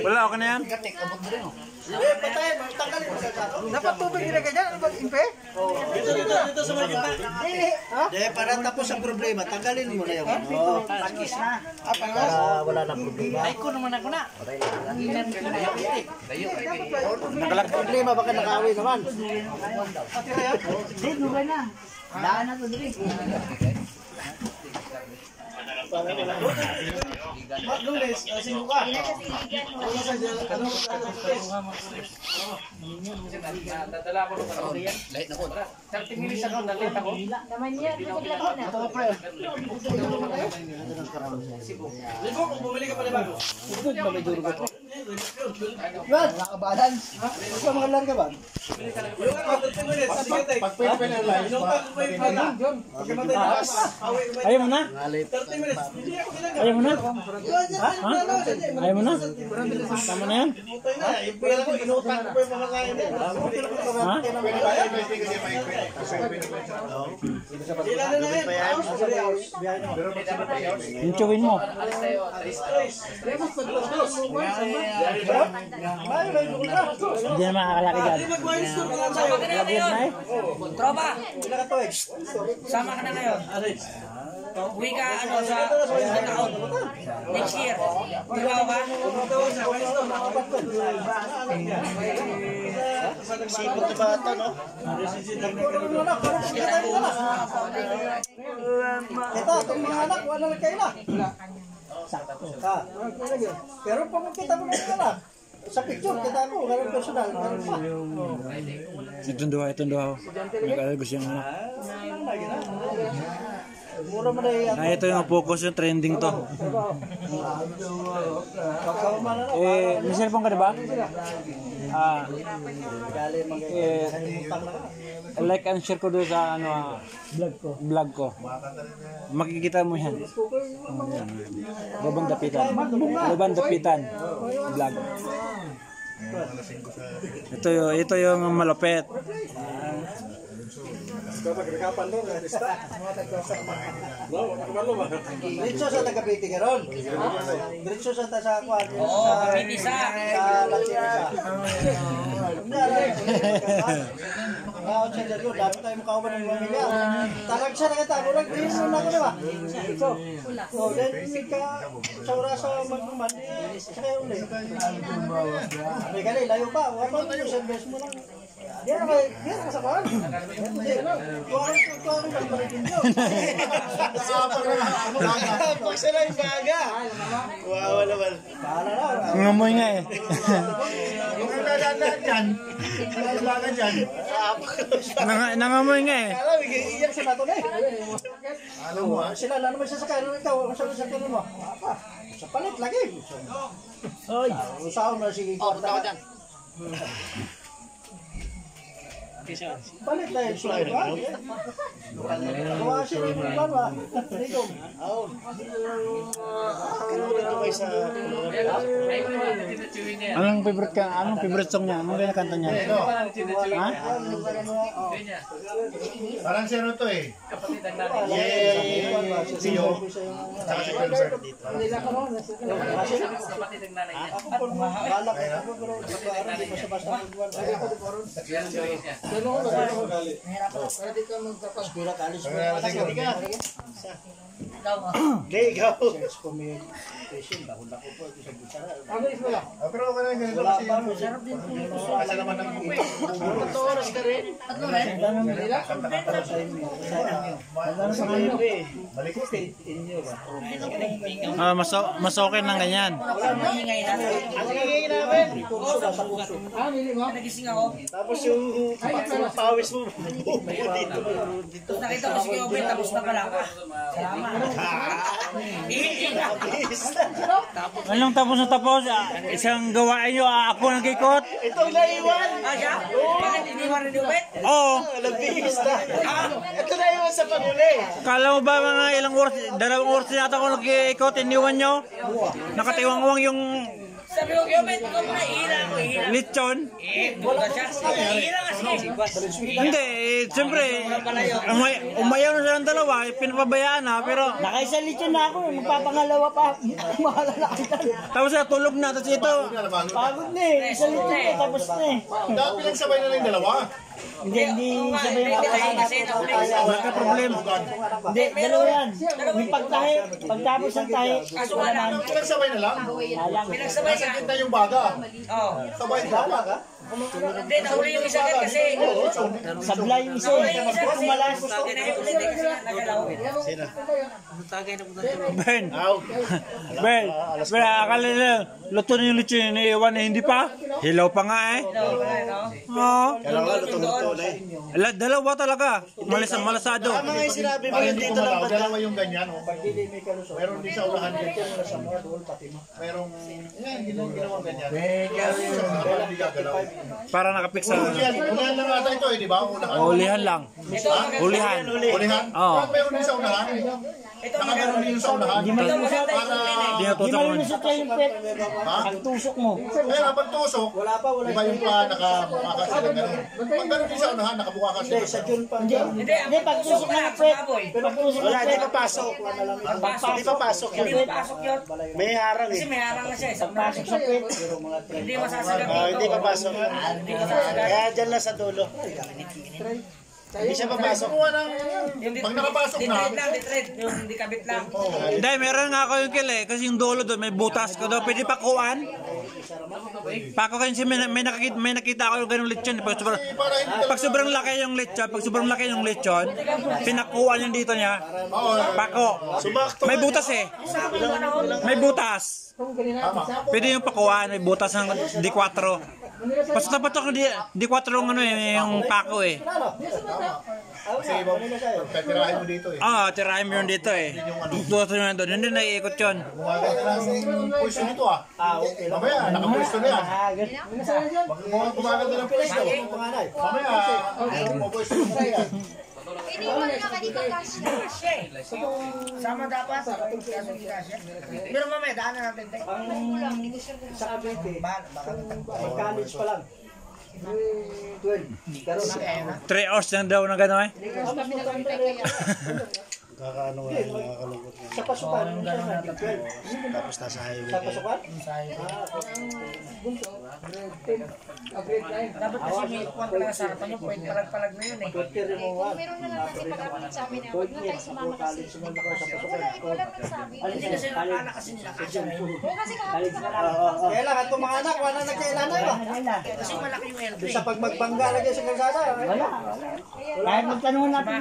Wala, okay na yan. Dapat tubig nilagay dyan? Ano mag-impe? Dito sa mga kita. Para tapos ang problema, tanggalin mo na yung Paskis na. wala na problema. Ay ko naman ako na. Nakalak problema, baka nakawin naman. Hindi, dugay na. Daan na to dili. Lunes, sino ka? Dadala ko ng ano. Light na ko. 30 minutes ako dalit ako. Naman yan, bigla ko na. Ligo, kung bumili ka pa na bago. Yan, nakabalance. Gusto mga larga ba? Pagpipin ang live, Ayaw mo na? 30 minutes. Ayaw mo na? Ha? Ayaw mo na? Tama na yan? Yung pera ko, inutang ko pa yung mga kain yan. Ha? Ilan na yan? Inchowin mo. Hindi na makakalaki dyan. Sama ka na ngayon. Tropa. Sama ka na ngayon. Uwi ka ano sa taon. Next year. Ikaw ka? Sipot na bata, no? Ito, itong mga anak, wala na kayo na. Sakto ka. Pero pag kita mo na anak, sa picture, kita mo, ganun personal, ganun pa. Itong duha. Nag-alagos yung anak. Mura mo na yan. Ah, ito yung focus yung trending to. May cellphone ka diba? Like and share ko doon sa ano, vlog ko. Makikita mo yan. Lubang Dapitan vlog. Ito yung malupit. Diretso sa Tagapiti ka ron. Diretso sa Tasakwan. Oo, Kapitisa. Sa Latinisa. Ngayon siya dyan, dami tayo makawan ng pamilya. Talag siya na kita, murag din mo na ako diba? So, then ka sa orasa magkuman, sa kayo ulit. May gali, layo pa. Wala pa yung service mo lang. Diyan ka sa kawan. Tuwarin lang palitin nyo. Pag sila yung baga. Wow, naman. Bahala na. Ngamoy nga eh. Yung nadadaan dyan, yung baga dyan. Nangamoy nga eh. Alam, iyak sa nato na eh. Alam mo, sila na naman siya sa kayo. Ikaw, ang sabi sa kayo mo. Sa palit lagi. Ay, usaw na sige. Punta ko dyan. Palit na yung slide ba? Gawa siya yung plan ba? Rigong. Anong favorite song niya? Anong kinakanta niya? Ha? Parang sino to eh. Yay! Siyo. Saka si Pelser dito. Kapatid ng nanay niya. Ako po, balak ako pero di pa siya basta magbuwan. Spira kalis mo. Ikaw. Communication, bahul ako po sa busara. Pero okay lang ganito kasi Sarap din po. kasi naman ang Oras ka rin. Tatlo rin? Para sa inyo. Sa inyo eh. balik ko. Inyo ba? Mas okay ng ganyan. Maingay na. Ang hingin namin. Nagising ako. Tapos yung pawis mo dito. Nakita ko si Kiyobel, tapos na pala ako. Salamat. Anong tapos na tapos? Isang gawain nyo, ako nag-ikot? Itong naiwan. Siya? Bakit iniwan rin yung bet? Oo. Nagbihis na. Ito naiwan sa panguli. Kala mo ba mga ilang oras, 2 oras yata ako nag-ikot, iniwan nyo? Nakatiwang-uwang yung Sabi ko, Gilbert, ikaw muna, ihila ako, ihila. Lechon? Buka siya. Ihila kasi. Hindi, siyempre, umayaw na silang dalawa, pinapabayaan na, pero Nakaisa lechon na ako, magpapangalawa pa. Mahala na kita. tapos tulog na, tapos ito, Pagod na eh. Isa lechon ko, tapos na eh. Dahil pinagsabay na lang yung dalawa. Hindi sabay yung Kasi nahuli siya. wala ka problema. Hindi, dalawa yan. Yung pagtahi, pagtapos ng tahi, wala na. Pinagsabay na lang. Pinagsabay ka. Sakit na yung baga. Oo. Sabay na ka. Hindi, nahuli yung isa agad kasi. Sablay yung isa. Nahuli yung isa kasi. Kumalas. Tinahuli din kasi nagalaw. Ben, Ben, akala nila, luto na yung lechon, iniiwan na hindi pa. Hilaw pa nga eh. Oo. Dalawa talaga. Malasado. Tama nga yung sinabi mo yun dito lang ba? Dalawa yung ganyan. Oh. Meron din sa ulahan ganyan. Merong, yan, ginawa ganyan. Sa ulahan, hindi gagalaw. Para nakapik sa Ulihan lang ata ito eh, di ba? Unahan. ulihan lang. Ulihan. Ulihan? Oo. Meron din sa unahan. Nakaganon din yung sa unahan. Di Di natutok mo mo. lusot kayo yung pet. Ang tusok mo. Kaya kapag tusok, di ba yung pa nakabuka kasi ng gano'n? Pag gano'n din sa unahan, nakabuka kasi. Hindi, pag tusok mo yung pet. Pag tusok mo Wala, yung hindi pet. pa pasok. Hindi pa pasok Hindi yun. mo pasok yun. May harang Kasi eh. may harang na siya. Pasok sa pet. Hindi masasagad Ah, dito. hindi pa pasok. Hindi masasagad. Kaya dyan lang sa dulo. Hindi siya papasok. Kuha ng, Yung pag nakapasok na, Ditread lang, ditread. Yung di kabit lang. Hindi, meron nga ako yung kile. Kasi yung dulo doon, may butas ko doon. Pwede pakuan. Pako kasi may nakita ako yung ganung lechon. Pag sobrang laki yung lechon, pinakuan yung dito niya. Pako. May butas eh. May butas. Pwede yung pakuan, may butas ng D4. Basta patok ng D4 yung ano eh, yung pako eh. kasi pagkatirahin mo dito eh. Tirahin mo yun dito eh. Butas mo yun doon. Hindi naiikot yun. Gumaganda lang yung pwesto nito ah. Mamaya, nakapwesto na yan. Gumaganda ng pwesto. Mamaya, pupwesto na yan. Hindi mo na kanina cash. Kasya eh. Sama dapat. Pero mamaya, daanan natin. Sa Cavite. College pa lang. 12. Pero 3 hours lang daw na gano'n eh. Kakaano nga, nakakalungkot nga. sa pasukan. Tapos nasa highway Sa kayo. pasukan? Dapat kasi may kuwan pala sa harapan yung point palag-palag na yun eh. Meron na lang natin pag-update sa amin na huwag na tayo sumama kasi. Wala man sabi. Hindi kasi nakakala kasi nila kasya na yun. Oo, kasi kapit na kami. Kailangan itong mga anak, wala nagkailangan ba? Kasi malaki yung LP. Sa pag magbangga lagi sa kalsada. Kahit magtanong natin